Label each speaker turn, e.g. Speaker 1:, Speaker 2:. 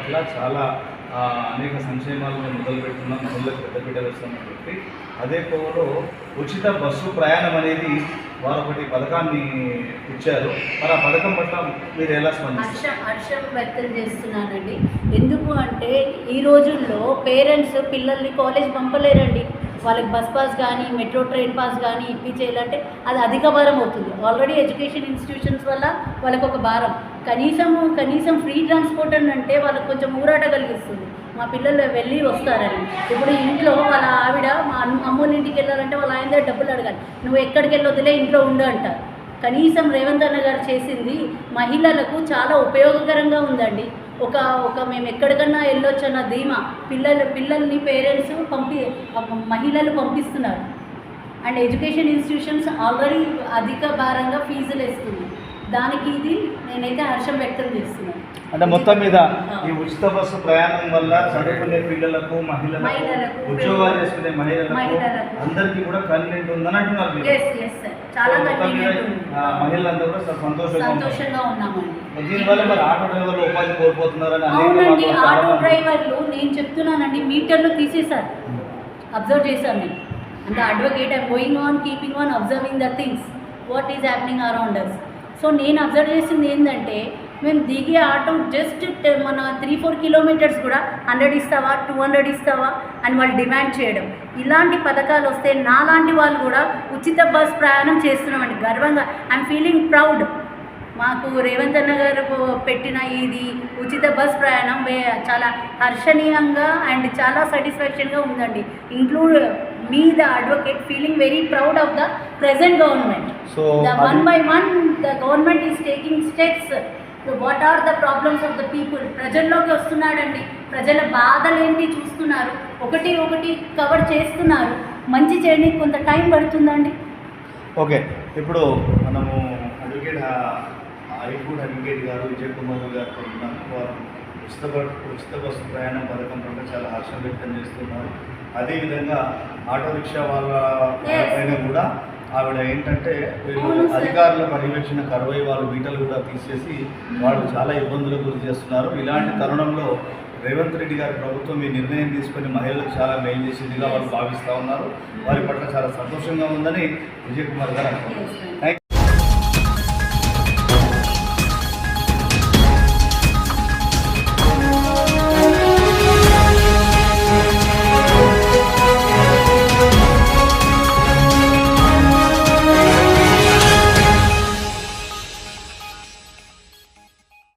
Speaker 1: పట్ల చాలా అనేక సంక్షేమాలను మొదలుపెట్టున్నాం, మహిళలకు పెద్దపీట వేస్తామని చెప్పి అదే కోవలో ఉచిత బస్సు ప్రయాణం అనేది వారు ఒకటి పథకాన్ని ఇచ్చారు. మరి ఆ పథకం పట్ల మీరు ఎలా స్పందిస్తారు?
Speaker 2: హర్షం వ్యక్తం చేస్తున్నానండి. ఎందుకు అంటే ఈ రోజుల్లో పేరెంట్స్ పిల్లల్ని కాలేజ్ పంపలేరండి. వాళ్ళకి బస్ పాస్ కానీ మెట్రో ట్రైన్ పాస్ కానీ ఇప్పించేయాలంటే అది అధిక భారం అవుతుంది. ఆల్రెడీ ఎడ్యుకేషన్ ఇన్స్టిట్యూషన్స్ వల్ల వాళ్ళకు ఒక భారం. కనీసం ఫ్రీ ట్రాన్స్పోర్ట్ అని అంటే వాళ్ళకి కొంచెం ఊరాట కలిగిస్తుంది. మా పిల్లలు వెళ్ళి వస్తారని. ఇప్పుడు ఇంట్లో వాళ్ళ ఆవిడ మా అమ్మోళ్ళ ఇంటికి వెళ్ళాలంటే వాళ్ళ ఆయన దగ్గర డబ్బులు అడగాలి. నువ్వు ఎక్కడికి వెళ్ళొద్దులే, ఇంట్లో ఉండు అంటారు. కనీసం రేవంత్ అన్న గారు చేసింది మహిళలకు చాలా ఉపయోగకరంగా ఉందండి. ఒక మేము ఎక్కడికన్నా వెళ్ళొచ్చు అన్న ధీమా పిల్లల్ని పేరెంట్స్ మహిళలు పంపిస్తున్నారు. అండ్ ఎడ్యుకేషన్ ఇన్స్టిట్యూషన్స్ ఆల్రెడీ అధిక భారంగా ఫీజులు వేస్తుంది. దానికి ఇది నేనైతే హర్షం వ్యక్తం చేస్తున్నాను.
Speaker 1: అంటే మొత్తం మీద ఈ ఉచిత బస్సు ప్రయాణం వల్ల చదువుకునే పిల్లలకు, మహిళలకు, ఉద్యోగాలు చేసుకునే మహిళలకు అందరికీ కూడా కన్వీనెంట్ ఉందని అంటున్నారు.
Speaker 2: చాలా
Speaker 1: మహిళలందరూ కూడా
Speaker 2: సంతోషంగా ఉన్నామండి.
Speaker 1: దీనివల్ల మరి ఆటో డ్రైవర్లు ఉపాధి కోల్పోతున్నారని.
Speaker 2: అవునండి, ఆటో డ్రైవర్లు నేను చెప్తున్నానండి, మీటర్లు తీసేశారు. అబ్జర్వ్ చేశాను నేను. అంటే advocate I'm going on keeping on observing the things what is happening around us. So నేను అబ్జర్వ్ చేసింది ఏంటంటే, మేము దిగే ఆటో జస్ట్ మన 3-4 కిలోమీటర్స్ కూడా 100 ఇస్తావా, 200 ఇస్తావా అని వాళ్ళు డిమాండ్ చేయడం. ఇలాంటి పథకాలు వస్తే నాలాంటి వాళ్ళు కూడా ఉచిత బస్ ప్రయాణం చేస్తున్నామండి గర్వంగా. I'm feeling proud. మాకు రేవంత్ అన్న గారు పెట్టిన ఇది ఉచిత బస్ ప్రయాణం చాలా హర్షణీయంగా అండ్ చాలా సాటిస్ఫాక్షన్గా ఉందండి. Include me the advocate feeling very proud of the present government.
Speaker 1: So
Speaker 2: one by one the government is taking steps. What are the problems of the people ప్రజల్లోకి వస్తున్నాడండి. ప్రజల బాధలేంటి చూస్తున్నారు, ఒకటి కవర్ చేస్తున్నారు. మంచి చేయడానికి కొంత టైం పడుతుందండి.
Speaker 1: ఓకే, ఇప్పుడు మనము హైకోర్టు అడ్వకేట్ గారు విజయ్ కుమార్ గారితో ఉన్నాము. వారు ఉచిత బస్సు ప్రయాణం పథకం పట్ల చాలా హర్షం వ్యక్తం చేస్తున్నారు. అదేవిధంగా ఆటో రిక్షా వాళ్ళ పైన కూడా ఆవిడ ఏంటంటే వీళ్ళు అధికారుల పర్యవేక్షణ కరువై వాళ్ళు వీటలు కూడా తీసేసి వాళ్ళు చాలా ఇబ్బందులకు గురి చేస్తున్నారు. ఇలాంటి తరుణంలో రేవంత్ రెడ్డి గారి ప్రభుత్వం ఈ నిర్ణయం తీసుకొని మహిళలకు చాలా మేలు చేసిందిగా వాళ్ళు భావిస్తూ ఉన్నారు. వారి పట్ల చాలా సంతోషంగా ఉందని విజయ్ కుమార్ గారు అంటున్నారు.